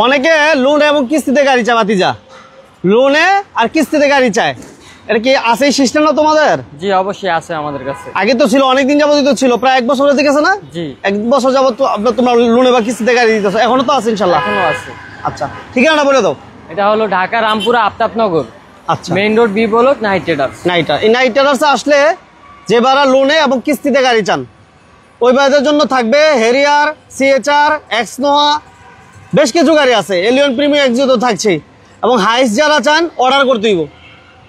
অনেকে লোনে এবং কিস্তিতে গাড়ি চায় ভাতিজা, লোনে আর কিস্তিতে গাড়ি চায়, এটা কি আছে এই সিস্টেম না তোমাদের? জি অবশ্যই আছে আমাদের কাছে। আগে তো ছিল, অনেকদিন যাবতই তো ছিল, প্রায় 1 বছর হয়ে গেছে না? জি 1 বছর যাবত তোমরা লোনে বা কিস্তিতে গাড়ি দিতেছো, এখনো তো আছে ইনশাআল্লাহ? এখনো আছে। আচ্ছা ঠিকানা বলে দাও। এটা হলো ঢাকা রামপুরা আফতাবনগর। আচ্ছা main road B block Night Traders. এই নাইট ট্রেডার্সে আসলে যে বারা লোনে এবং কিস্তিতে গাড়ি চান ওই বাজারের জন্য থাকবে হেরিয়ার, সিএচআর, এক্সনোয়া, বেশ কিছু গাড়ি আছে, এলিয়ন প্রিমিয়াম এক্সিও তো থাকছেই। এবং হাইস যারা চান অর্ডার করতে হইব,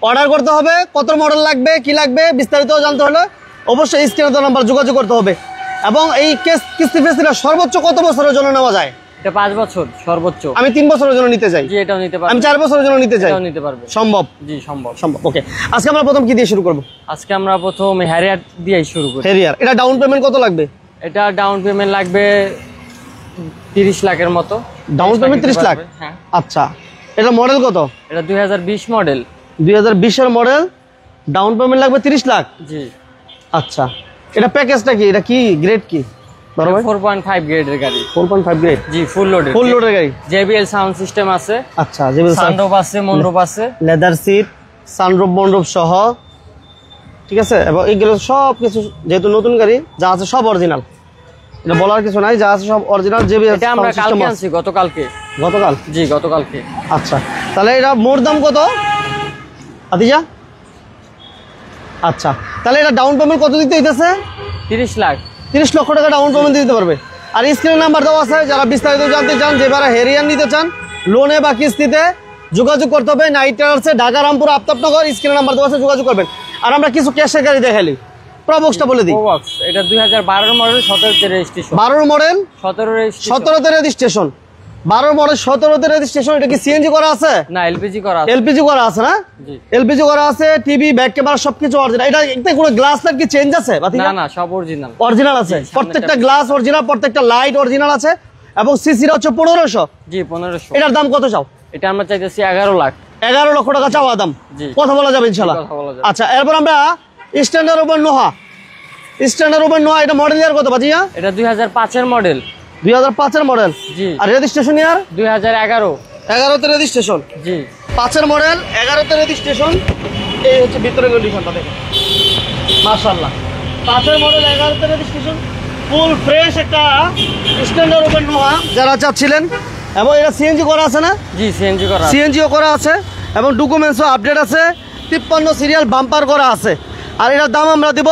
অর্ডার করতে হবে, কত মডেল লাগবে কি লাগবে বিস্তারিত জানতে হলে অবশ্যই স্ক্রিনে নাম্বার যোগাযোগ করতে হবে। এবং এই কিস্তি ফেসিলিটি সর্বোচ্চ কত বছরের জন্য নেওয়া যায়? এটা 5 বছর সর্বোচ্চ। আমি 3 বছরের জন্য নিতে চাই। জি এটাও নিতে পারবে। আমি 4 বছরের জন্য নিতে চাই। এটাও নিতে পারবে। সম্ভব? জি সম্ভব। ওকে, আজকে আমরা প্রথম কি দিয়ে শুরু করব? আজকে আমরা প্রথম হ্যারিয়ার দিয়ে শুরু করি। হ্যারিয়ার, এটা ডাউন পেমেন্ট কত লাগবে? এটা ডাউন পেমেন্ট লাগবে 30 লাখের মতো। Down payment 30 lakh? হ্যাঁ। আচ্ছা, এটা মডেল কত? এটা 2020 মডেল। 2020 এর মডেল, ডাউন পেমেন্ট লাগবে 30 লাখ। জি। আচ্ছা, এটা প্যাকেজটা কি? এটা কি গ্রেড কি? 4.5 গ্রেডের গাড়ি। 4.5 গ্রেড? জি ফুল লোডের গাড়ি। JBL সাউন্ড সিস্টেম আছে। আচ্ছা, JBL সানরুফ আছে, মনরুফ আছে, লেদার সিট, সানরুফ মনরুফ সহ, ঠিক আছে। এবং এইগুলো সব কিছু যেহেতু নতুন গাড়ি, যা আছে সব অরিজিনাল, এটা বলার কিছু নাই, যা আছে সব অরিজিনাল। JBL এটা আমরা কালকে আনছি, গতকালকে। গতকাল? জি গতকালকে। আচ্ছা, তাহলে এটা মোট দাম কত আদিজা? আচ্ছা, তাহলে এটা ডাউন পেমেন্ট কত দিতে হইতেছে? 30 লাখ। 30 লক্ষ টাকা ডাউন পেমেন্ট দিতে পারবে। আর স্ক্রিনে নাম্বার দেওয়া আছে, যারা বিস্তারিত জানতে চান, যে যারা হেরিয়ার নিতে চান লোনে বা কিস্তিতে যোগাযোগ করতে হবে নাইট ট্রেডার্সে, ঢাকা রামপুর আফতাবনগর। স্ক্রিনে নাম্বার দেওয়া আছে, যোগাযোগ করবেন। আর আমরা কিছু ক্যাশের গাড়ি দেখালি, প্রবক্সটা বলে দিই। প্রবক্স এটা 2012 model, 17 registration. 12 model, 17 registration. 12 model, 17 registration. এটা কি সিএনজি করা আছে? না এলপিজি করা আছে। এলপিজি করা আছে না? জি এলপিজি করা আছে, টিভি, ব্যাক ক্যামেরা সবকিছু অরিজিনাল। এটা কোনো গ্লাস লাইট কি চেঞ্জ আছে? না না সব অরিজিনাল। অরিজিনাল আছে, প্রত্যেকটা গ্লাস অরিজিনাল, প্রত্যেকটা লাইট অরিজিনাল আছে। এবং সিসিটা হচ্ছে 1500। জি 1500। এটার দাম কত চাও? এটা আমরা চাইতেছি 11 লাখ। 11 লক্ষ টাকা চাওয়া দাম। কথা বলা যাবে ইনশাআল্লাহ। আচ্ছা, এরপর আমরা স্ট্যান্ডার্ড ওভার নোহা। এটা মডেল ইয়ার কত বাজিয়া? এটা 2005 এর মডেল। 2005 এর মডেল? জি। আর রেজিস্ট্রেশন ইয়ার? 2011। 11 তে রেজিস্ট্রেশন? জি। 5 এর মডেল, 11 তে রেজিস্ট্রেশন। এই হচ্ছে ভিতরে কন্ডিশনটা দেখেন, মাশাআল্লাহ। 5 এর মডেল, 11 তে রেজিস্ট্রেশন, ফুল ফ্রেশ একটা স্ট্যান্ডার্ড ওভার নোহা যারা চাচ্ছিলেন। এবং এটা সিএনজি করা আছে না? জি সিএনজি করা আছে। সিএনজিও করা আছে এবং ডকুমেন্টসও আপডেট আছে। 53 সিরিয়াল বাম্পার করা আছে। আর এটার দাম আমরা দেব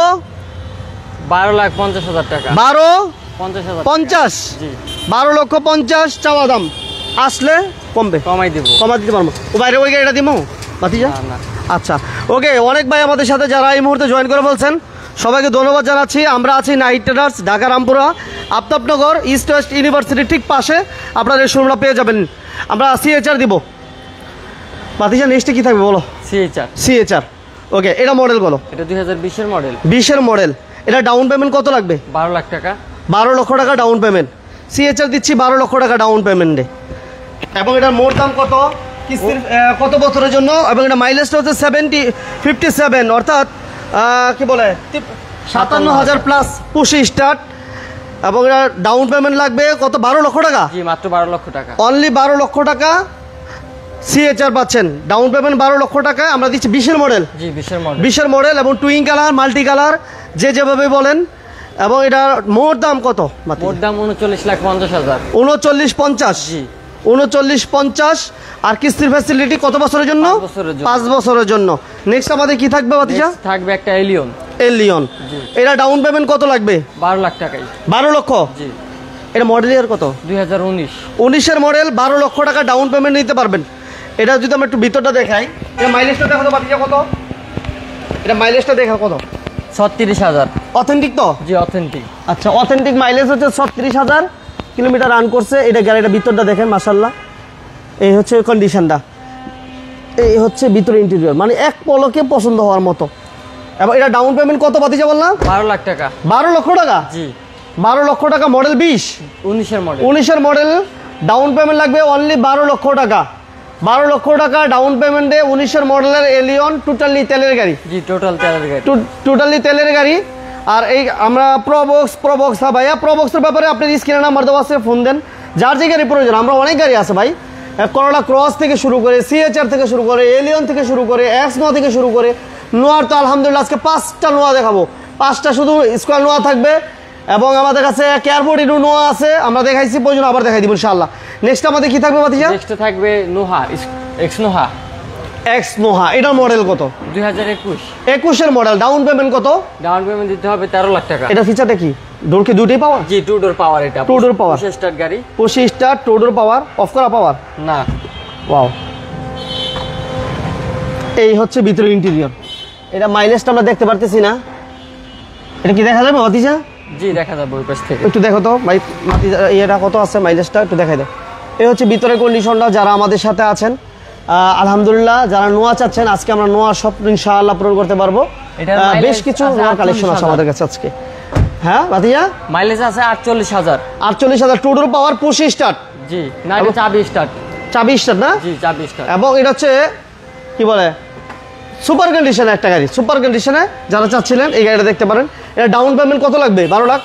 12,50,000 টাকা। 50,000? জি 12,50,000 চাওয়া দাম। আসলে কমবে, কমাই দিতে পারবো। ও বাইরে ওই গাড়িটা দিব বাতিজা? না। আচ্ছা ওকে, অনেক ভাই আমাদের সাথে যারা এই মুহূর্তে জয়েন করে বলছেন, সবাইকে ধন্যবাদ জানাচ্ছি। আমরা আছি night traders, Dhaka Rampura Aftabnagar, east West ইউনিভার্সিটির ঠিক পাশে আপনারা এই শোরুমটা পেয়ে যাবেন। আমরা সিএচআর দিব বাতিজা। নেক্সটে কি থাকবে বলো? সিএচআর। ওকে, এটা মডেল বলো। এটা 2020 এর মডেল। 20 এর মডেল। এটা ডাউন পেমেন্ট কত লাগবে? 12 লাখ টাকা। 12 লক্ষ টাকা ডাউন পেমেন্ট। সিএচআর দিচ্ছি 12 লক্ষ টাকা ডাউন পেমেন্টে। এবং এটার মোট দাম কত, কিস্তির কত বছরের জন্য? এবং এটা মাইলেজটা হচ্ছে 57 অর্থাৎ কি বলে 57,000 প্লাস পুশি স্টার্ট। এবং এটা ডাউন পেমেন্ট লাগবে কত? 12 লক্ষ টাকা। জি মাত্র 12 লক্ষ টাকা। অনলি 12 লক্ষ টাকা সিএচআর পাচ্ছেন। ডাউন পেমেন্ট 12 লক্ষ টাকা। আমরা দিচ্ছি 20 এর মডেল। জি 20 এর মডেল এবং টুইন কালার, মাল্টি কালার, যেভাবে বলেন। এবং এটার মোট দাম কত? মোট দাম 39,50,000। 39,50? জি 39,50। আর কিস্তির ফ্যাসিলিটি কত বছরের জন্য? 5 বছরের জন্য। নেক্সট আমাদের কি থাকবে বাতিজা? থাকবে একটা এলিয়ন। এটা ডাউন পেমেন্ট কত লাগবে? 12 লাখ টাকাই। 12 লক্ষ? জি। এটা মডেল ইয়ার কত? 2019 এর মডেল। 12 লক্ষ টাকা ডাউন পেমেন্ট নিতে পারবেন। এটা যদি আমরা একটু ভিতরটা দেখাই, এটা মাইলেজটা দেখো তো বাতিজা কত? এটা মাইলেজটা দেখো কত? 36,000। অথেন্টিক তো? জি অথেন্টিক। আচ্ছা, অথেন্টিক মাইলেজ হচ্ছে 36,000 কিলোমিটার রান করছে। এটা গাড়িটা ভিতরটা দেখেন, মাশাআল্লাহ। এই হচ্ছে কন্ডিশনটা, এই হচ্ছে ভিতরে ইন্টেরিয়র, মানে এক পলকে পছন্দ হওয়ার মতো। এবং এটা ডাউন পেমেন্ট কত বাতিজা বললাম? 12 লাখ টাকা। 12 লক্ষ টাকা? জি 12 লক্ষ টাকা। মডেল 19 এর মডেল। ডাউন পেমেন্ট লাগবে অনলি 12 লক্ষ টাকা। 12 লক্ষ টাকা ডাউন পেমেন্টে 19 এর মডেলের এলিয়ন, টোটালি তেলের গাড়ি। জি টোটালি তেলের গাড়ি। আর এই আমরা প্রবক্স ভাইয়া, প্রবক্সের ব্যাপারে আপনার স্ক্রিনে নাম্বার দেওয়া আছে, ফোন দেন। যার যে গাড়ি প্রয়োজন, আমরা অনেক গাড়ি আছে ভাই, করোলা ক্রস থেকে শুরু করে, সিএচআর থেকে শুরু করে, এলিয়ন থেকে শুরু করে, এক্স নোয়া থেকে শুরু করে, নোয়ার তো আলহামদুলিল্লাহ আজকে 5টা নোয়া দেখাবো, 5টা শুধু স্কোয়ার নোয়া থাকবে, এবং আমাদের কাছে কেয়ারবোর্ড নোয়া আছে, আমরা দেখাইছি, প্রয়োজন আবার দেখাই দিব ইনশাআল্লাহ। নেক্সট আমাদের কি থাকবে ভাতিজা? নেক্সট থাকবে নোহা, এক্স নোহা। এক্স নোহা, এটার মডেল কত? 2021। 21 এর মডেল। ডাউন পেমেন্ট কত? ডাউন পেমেন্ট দিতে হবে 13 লাখ টাকা। এটা ফিচারটা কি? ডোর কি দুটোই পাওয়ার? জি, টু ডোর পাওয়ার। এটা টু ডোর পাওয়ার, 25 স্টার গাড়ি। 25 star, two door power, off করা পাওয়ার না। ওয়াও, এই হচ্ছে ভিতরে ইন্টেরিয়র। এটা মাইলেজটা আমরা দেখতে পারতেছি না, এটা কি দেখা যাবে ভাতিজা? জি, দেখা যাবে ওই পাশ থেকে। একটু দেখো তো ভাই, এটা কত আছে মাইলেজটা একটু দেখাই দাও। এই হচ্ছে ভিতরে কন্ডিশনটা। যারা আমাদের সাথে আছেন আলহামদুলিল্লাহ, যারা নোয়া চাচ্ছেন, আজকে আমরা নোয়া সব ইনশাআল্লাহ পূরণ করতে পারবো। বেশ কিছু নোয়ার কালেকশন আছে আমাদের কাছে আজকে। হ্যাঁ ভাতিজা, মাইলেজ আছে 48,000। 48,000, টু ডোর পাওয়ার, 25 স্টার। জি, না এটা চাবি স্টার্ট। চাবি স্টার না? জি, চাবি স্টার্ট। এবং এটা হচ্ছে কি বলে, সুপার কন্ডিশনে একটা গাড়ি। সুপার কন্ডিশনে যারা চাচ্ছিলেন এই গাড়িটা দেখতে পারেন। এটা ডাউন পেমেন্ট কত লাগবে? 12 লাখ,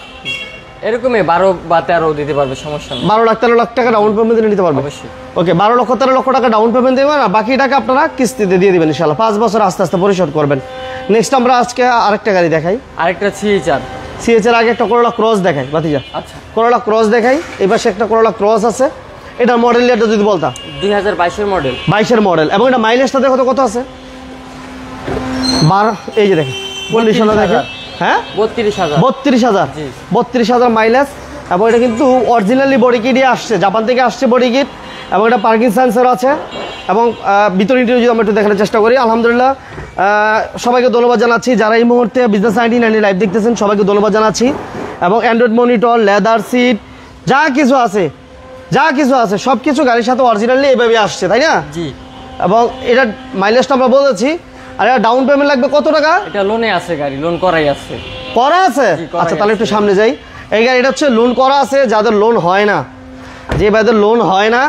এরকমই 12 বা 13 দিতে পারবে, সমস্যা নেই। 12 লাখ 13 লাখ টাকা ডাউন পেমেন্ট নিতে পারবে অবশ্যই। ওকে, 12 লক্ষ 13 লক্ষ টাকা ডাউন পেমেন্ট দেবেন, আর বাকি টাকা আপনারা কিস্তিতে দিয়ে দিবেন ইনশাআল্লাহ। 5 বছর আস্তে আস্তে পরিশোধ করবেন। নেক্সট আমরা আজকে আরেকটা গাড়ি দেখাই। আরেকটা সিএচআর। সিএচআর আগে একটা করোলা ক্রস দেখাই ভাতিজা। আচ্ছা, করোলা ক্রস দেখাই। এই পাশে একটা করোলা ক্রস আছে। এটা মডেল এটা যদি বলতা? 2022 এর মডেল। 22 এর মডেল। এবং এটা মাইলেজটা দেখো তো কত আছে? 12, এই যে দেখেন কন্ডিশনটা দেখেন। হ্যাঁ, 32,000। 32,000, জি। 32,000 মাইলেজ। এবং এটা কিন্তু অরিজিনালি বডি কিটই আসছে, জাপান থেকে আসছে বডি কিট। এবং এটা পার্কিং সেন্সর আছে। এবং ভিতর ইন্টেরিয়র যদি আমরা একটু দেখানোর চেষ্টা করি, আলহামদুলিল্লাহ সবাইকে ধন্যবাদ জানাচ্ছি যারা এই মুহূর্তে বিজনেস 1990 লাইভ দেখতেছেন, সবাইকে ধন্যবাদ জানাচ্ছি। এবং অ্যান্ড্রয়েড মনিটর, লেদার সিট, যা কিছু আছে সব কিছু গাড়ির সাথে অরিজিনালি এইভাবে আসছে, তাই না? জি। এবং এটা মাইলেজটা আমরা বলেছি। আর এটা ডাউন পেমেন্ট লাগবে কত টাকা? এটা লোনে আছে, গাড়ি লোন করাই আছে। করা আছে? জি, করাই আচ্ছা, তাহলে আছে। একটু সামনে যাই। এই গাড়িটা হচ্ছে লোন করা আছে। যাদের লোন হয় না, যে ভাইদের লোন হয় না,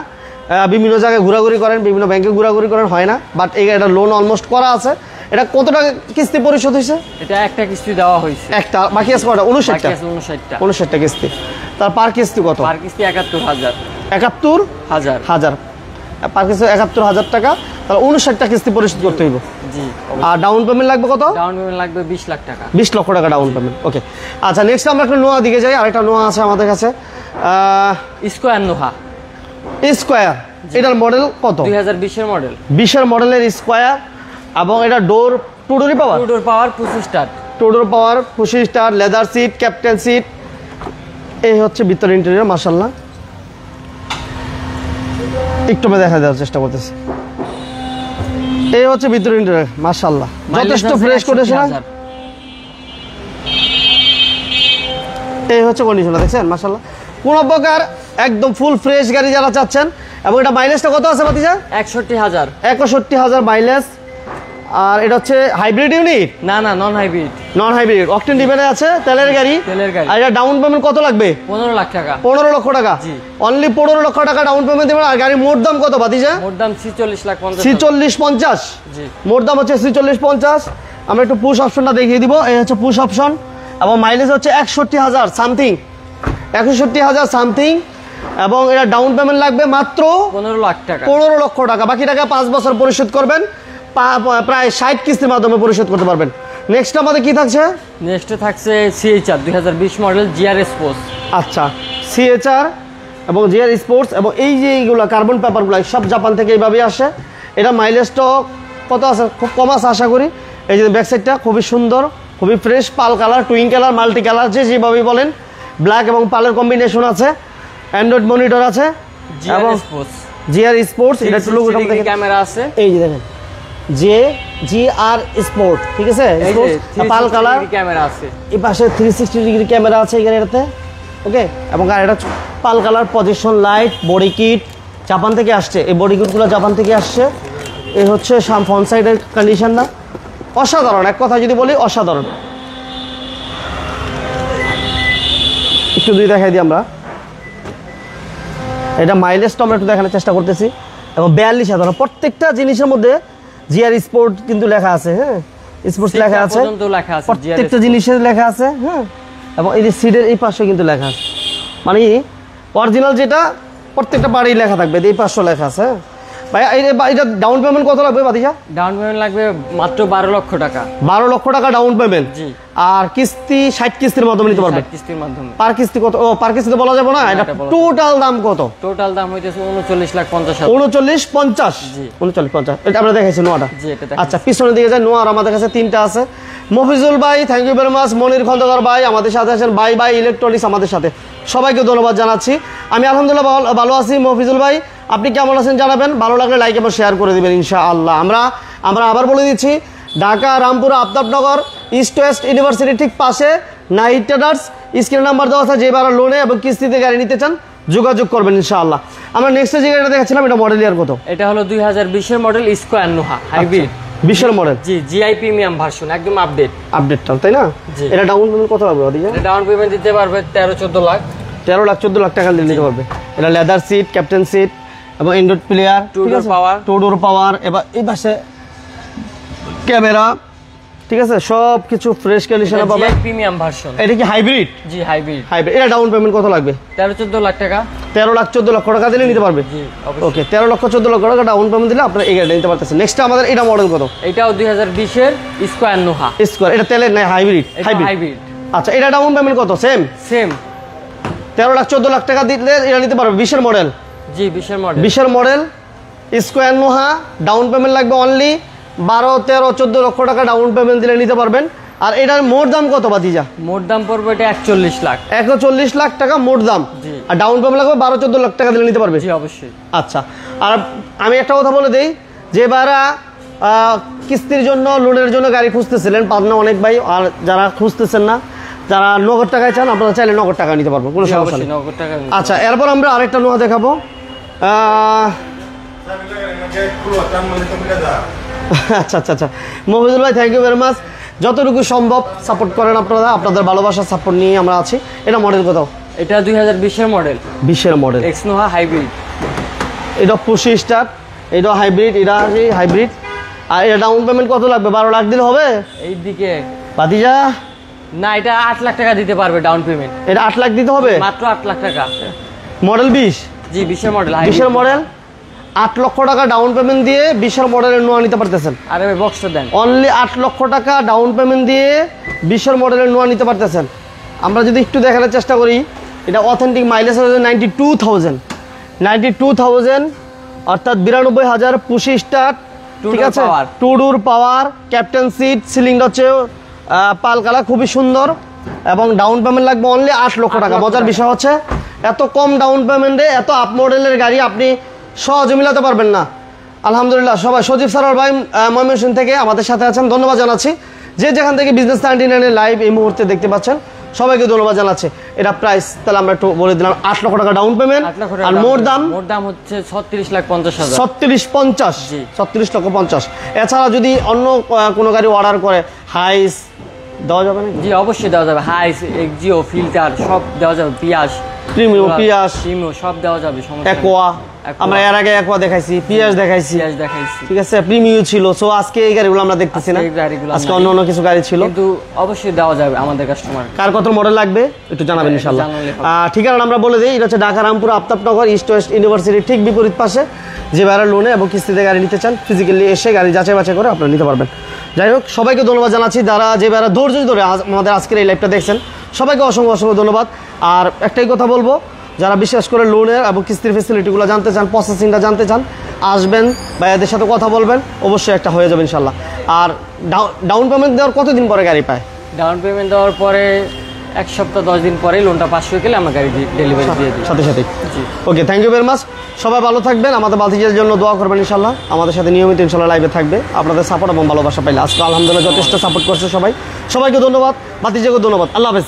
বিভিন্ন জায়গায় ঘোরাঘুরি করেন, বিভিন্ন ব্যাংকে ঘোরাঘুরি করেন, হয় না, বাট এই গাড়িটা লোন অলমোস্ট করা আছে। এটা কত টাকা কিস্তি পরিশোধ হয়েছে? এটা একটা কিস্তি দেওয়া হয়েছে। একটা, বাকি আছে কটা? 59টা। 59টা। 59টা কিস্তি। তার পার কিস্তি কত? পার কিস্তি 71,000। 71,000 পার কিস্তি 71,000 টাকা। তাহলে 59টা কিস্তি পরিশোধ করতে হইব। জি। আর ডাউন পেমেন্ট লাগবে কত? ডাউন পেমেন্ট লাগবে 20 লাখ টাকা। 20 লক্ষ টাকা ডাউন পেমেন্ট। ওকে, আচ্ছা, নেক্সট আমরা একটা নোয়া দিকে যাই। আরেকটা নোয়া আছে আমাদের কাছে, স্কোয়ার নোহা। স্কোয়ার। এটার মডেল কত? 2020 এর মডেল। 20 এর মডেলের স্কোয়ার। এবং এটা ডোর, টু ডোরই power? Two door power, 25 star. Two door power, 25 star, leather seat, captain seat. এই হচ্ছে ভিতর ইন্টেরিয়র। মাশাআল্লাহ, একটু আমি দেখা দেওয়ার চেষ্টা করতেছি। এই হচ্ছে ভিতর ইন্টেরিয়র। মাশাআল্লাহ, যথেষ্ট ফ্রেশ কন্ডিশন। এই হচ্ছে কন্ডিশনটা, দেখছেন? মাশাআল্লাহ, কোনো প্রকার একদম ফুল ফ্রেশ গাড়ি যারা চাচ্ছেন। এবং এটা মাইলেজটা কত আছে ভাতিজা? 61,000। 61,000 মাইলেজ। আর এটা হচ্ছে হাইব্রিড ইউনিট? না, non hybrid. Non hybrid, octane ডিভেনে আছে, তেলের গাড়ি। গাড়ি। আর এটা ডাউন পেমেন্ট কত লাগবে? 15 লাখ টাকা। 15 লক্ষ টাকা। জি। অনলি 15 লক্ষ টাকা ডাউন পেমেন্ট দেবেন। আর গাড়ির মোট দাম কত ভাতিজা? মোট দাম 46 লাখ 50। 46-50। জি। মোট দাম হচ্ছে 46-50। আমরা একটু পুশ অপশনটা দেখিয়ে দিব। এই হচ্ছে পুশ অপশন। এবং মাইলেজ হচ্ছে 61,000 সামথিং, 61,000 সামথিং। এবং এটা ডাউন পেমেন্ট লাগবে মাত্র 15 লাখ টাকা। 15 লক্ষ টাকা। বাকি টাকা 5 বছর পরিশোধ করবেন, প্রায় 60 কিস্তির মাধ্যমে পরিশোধ করতে পারবেন। নেক্সট আমাদের কি থাকছে? নেক্সটে থাকছে সিএইচআর 2020 মডেল জিআর স্পোর্টস। আচ্ছা, সিএচআর এবং জিআর স্পোর্টস। এবং এই যে এইগুলো কার্বন পেপারগুলো সব জাপান থেকে এইভাবে আসে। এটা মাইলেজটা কত আছে? খুব কম আছে আশা করি। এই যে ব্যাক সাইডটা খুবই সুন্দর, খুবই fresh, pearl colour, twin colour, multi colour, যেভাবেই বলেন, ব্ল্যাক এবং পালের কম্বিনেশন আছে। অ্যান্ড্রয়েড মনিটর আছে এবং জিআর স্পোর্টস। এটা একটু লোগোটা দেখেন, ক্যামেরা আছে। এই যে দেখেন, জিআর স্পোর্ট, ঠিক আছে? পাল কালার ক্যামেরা আছে। এই পাশে 360 ডিগ্রি ক্যামেরা আছে এই গাড়িটাতে। ওকে, এবং গাড়িটা pearl colour, position light, body kit Japan থেকে আসছে। এই বডি কিটগুলো জাপান থেকে আসছে। এই হচ্ছে ফ্রন্ট সাইডের কন্ডিশনটা অসাধারণ। এক কথা যদি বলি, অসাধারণ। একটু দুই দেখাই দিই আমরা। এটা মাইলেজটা আমরা একটু দেখানোর চেষ্টা করতেছি। এবং 42,000 প্রত্যেকটা জিনিসের মধ্যে জিআর স্পোর্ট কিন্তু লেখা আছে। হ্যাঁ, স্পোর্টস লেখা আছে, প্রত্যেকটা জিনিসের লেখা আছে। হ্যাঁ, এবং এই যে সিটের এই পাশে কিন্তু লেখা আছে। মানে অরিজিনাল যেটা প্রত্যেকটা বাড়ি লেখা থাকবে, এই 500 লেখা আছে। হ্যাঁ ভাই, এটা ডাউন পেমেন্ট কত লাগবে ভাতিজা? ডাউন পেমেন্ট লাগবে মাত্র 12 লক্ষ টাকা। 12 লক্ষ টাকা ডাউন পেমেন্ট। জি। আর কিস্তি 60 কিস্তির মাধ্যমে নিতে পারবে। 60 কিস্তির মাধ্যমে। পার কিস্তি কত? ও পার কিস্তি তো বলা যাবে না, এটা টোটাল দাম কত? টোটাল দাম হইতেছে 39,50,000। 39,50। জি। 39,50। এটা আমরা দেখাইছি নোয়াটা। জি, এটা আচ্ছা, পিছনের দিকে যায় নোয়ার আমাদের কাছে 3টা আছে। মফিজুল ভাই, থ্যাংক ইউ ভেরি মাচ। মনির খন্দকার ভাই আমাদের সাথে আছেন। বাই ইলেকট্রনিক্স আমাদের সাথে, সবাইকে ধন্যবাদ জানাচ্ছি। আমি আলহামদুলিল্লাহ ভালো আছি। মফিজুল ভাই, আপনি কেমন আছেন জানাবেন, ভালো লাগলে লাইক এবং শেয়ার করে দিবেন ইনশাআল্লাহ। আমরা আবার বলে দিচ্ছি, Dhaka Rampura Aftabnagar east West university ঠিক পাশে নাইট ট্রেডার্স। স্ক্রিন নাম্বার দেওয়া আছে, যে বারা লোনে এবং কিস্তিতে গাড়ি নিতে চান যোগাযোগ করবেন ইনশাআল্লাহ। আমরা নেক্সট যে গাড়িটা দেখাচ্ছিলাম, এটা মডেল ইয়ার কত? এটা হলো 2020 এর মডেল স্কয়ার নোহা হাইব্রিড। 20 এর মডেল। জি, জিআই প্রিমিয়াম ভার্সন, একদম আপডেটটা, তাই না? এটা ডাউন পেমেন্ট কত লাগবে ভাতিজা? এটা ডাউন পেমেন্ট দিতে পারবে 13-14 লাখ। 13 লাখ টাকা দিয়ে নিতে পারবে। এটা লেদার সিট, ক্যাপ্টেন সিট এবং এন্ড্রয়েড প্লেয়ার, টু ডোর পাওয়ার। এবার এই পাশে ক্যামেরা, ঠিক আছে, সব কিছু ফ্রেশ কন্ডিশনে পাবে। GI premium version. এটা কি হাইব্রিড? জি, হাইব্রিড। এটা ডাউন পেমেন্ট কত লাগবে? 13-14 লাখ টাকা। 13-14 লক্ষ টাকা দিলে নিতে পারবে। জি, ওকে, 13-14 লক্ষ টাকা ডাউন পেমেন্ট দিলে আপনারা এই গাড়িটা নিতে পারতেছেন। নেক্সট আমাদের এটা মডেল কত? এটাও 2020 এর স্কয়ার নোহা স্কয়ার। এটা তেলের না হাইব্রিড? হাইব্রিড। আচ্ছা, এটা ডাউন পেমেন্ট কত? সেম 13-14 লাখ টাকা দিলে এটা নিতে পারবে। 20 এর মডেল। জি, 20 এর মডেল। 20 এর model square Noha, down payment লাগবে অনলি 12-13-14 লক্ষ টাকা ডাউন পেমেন্ট দিলে নিতে পারবেন। আর এটার মোট দাম কত ভাতিজা? মোট দাম পড়বে এটা 41 লাখ। 41 লাখ টাকা মোট দাম। আর ডাউন পেমেন্ট লাগবে 12-14 লাখ টাকা দিলে নিতে পারবে। জি, অবশ্যই। আচ্ছা, আর আমি একটা কথা বলে দেই, যে বারা কিস্তির জন্য লোনের জন্য গাড়ি খুঁজতেছিলেন পাবনা অনেক ভাই, আর যারা খুঁজতেছেন না, যারা নগদ টাকায় চান, আপনারা চাইলে নগদ টাকা নিতে পারবো, কোনো সমস্যা নেই। নগদ টাকা। আচ্ছা, এরপর আমরা আরেকটা নোয়া দেখাবো। আচ্ছা, মফিজুল ভাই, থ্যাংক ইউ ভেরি মাচ। যতটুকু সম্ভব সাপোর্ট করেন আপনারা, আপনাদের ভালোবাসার সাপোর্ট নিয়ে আমরা আছি। এটা মডেল কত? এটা 2020 এর মডেল। 20 এর মডেল। X Noha hybrid. এটা পুশি স্টার্ট, এটা হাইব্রিড, এটা হাইব্রিড। আর এটা ডাউন পেমেন্ট কত লাগবে? 12 লাখ দিলে হবে? এই দিকে ভাতিজা, না, এটা 8 লাখ টাকা দিতে পারবে ডাউন পেমেন্ট। এটা 8 লাখ দিতে হবে? মাত্র 8 লাখ টাকা। মডেল 20? জি, 20 এর মডেল। 20 এর মডেল 8 লক্ষ টাকা ডাউন পেমেন্ট দিয়ে 20 এর মডেলের নোয়া নিতে পারতেছেন। আরে ভাই, বক্সটা দেন। অনলি 8 লক্ষ টাকা ডাউন পেমেন্ট দিয়ে 20 এর মডেলের নোয়া নিতে পারতেছেন। আমরা যদি একটু দেখানোর চেষ্টা করি, এটা অথেন্টিক মাইলেজ হচ্ছে 92,000, অর্থাৎ 92,000। পুশি স্টার্ট, ঠিক আছে, টু ডোর পাওয়ার, ক্যাপ্টেন সিট, সিলিংটা হচ্ছে পাল কালার, খুবই সুন্দর। এবং ডাউন পেমেন্ট লাগবে অনলি 8 লক্ষ টাকা। মজার বিষয় হচ্ছে, এত কম ডাউন পেমেন্টে এত আপ মডেলের গাড়ি আপনি সহজে মিলাতে পারবেন না। আলহামদুলিল্লাহ, সবাই সজীব সারোয়ার ভাই ময়মনসিংহ থেকে আমাদের সাথে আছেন, ধন্যবাদ জানাচ্ছি। যে যেখান থেকে বিজনেস 99 লাইভ এই মুহূর্তে দেখতে পাচ্ছেন, সবাইকে ধন্যবাদ জানাচ্ছি। এটা প্রাইস তাহলে আমরা একটু বলে দিলাম, 8 লক্ষ টাকা ডাউন পেমেন্ট। আর মোট দাম হচ্ছে 36,50,000। 36 লক্ষ 50। এছাড়া যদি অন্য কোনো গাড়ি অর্ডার করে, হাইস দেওয়া যাবে না? জি, অবশ্যই দেওয়া যাবে। হাইস, এক্সিও, ফিল্টার সব দেওয়া যাবে। পিয়াস, প্রিমিয়াম, সব দেওয়া যাবে। একোয়া, আমরা এর আগে একোয়া দেখাইছি, পিয়াস দেখাইছি, ঠিক আছে, প্রিমিয়াম ছিল। সো আজকে এই গাড়িগুলো আমরা দেখতেছি না, আজকে অন্য কিছু গাড়ি ছিল, কিন্তু অবশ্যই দেওয়া যাবে আমাদের কাস্টমার। কার কত মডেল লাগবে একটু জানাবেন ইনশাআল্লাহ। ঠিকানা আমরা বলে দিই, এটা হচ্ছে ঢাকা রামপুরা আফতাবনগর ইস্ট ওয়েস্ট ইউনিভার্সিটির ঠিক বিপরীত পাশে। যে ভাড়া লোনে এবং কিস্তিতে গাড়ি নিতে চান, ফিজিক্যালি এসে গাড়ি যাচাই বাছাই করে আপনারা নিতে পারবেন। যাই হোক, সবাইকে ধন্যবাদ জানাচ্ছি যারা যে ভাড়া ধৈর্য ধরে আমাদের আজকের এই লাইভটা দেখছেন, সবাইকে অসংখ্য ধন্যবাদ। আর একটাই কথা বলবো, যারা বিশেষ করে লোনের এবং কিস্তির ফেসিলিটিগুলো জানতে চান, প্রসেসিংটা জানতে চান, আসবেন, ভাইয়াদের সাথে কথা বলবেন, অবশ্যই একটা হয়ে যাবে ইনশাল্লাহ। আর ডাউন পেমেন্ট দেওয়ার কতদিন পরে গাড়ি পায়? ডাউন পেমেন্ট দেওয়ার পরে 1 সপ্তাহ 10 দিন পরে লোনটা পাস হয়ে গেলে আমরা গাড়ি ডেলিভারি দিয়ে দিই সাথে। ওকে, থ্যাংক ইউ ভেরি মাচ। সবাই ভালো থাকবেন, আমাদের ভাতিজার জন্য দোয়া করবেন ইনশাল্লাহ। আমাদের সাথে নিয়মিত ইনশাল্লাহ লাইভে থাকবে। আপনাদের সাপোর্ট এবং ভালোবাসা পাইলে আজকে আলহামদুলিল্লাহ যথেষ্ট সাপোর্ট করছে সবাইকে ধন্যবাদ, ভাতিজাকে ধন্যবাদ। আল্লাহ হাফেজ।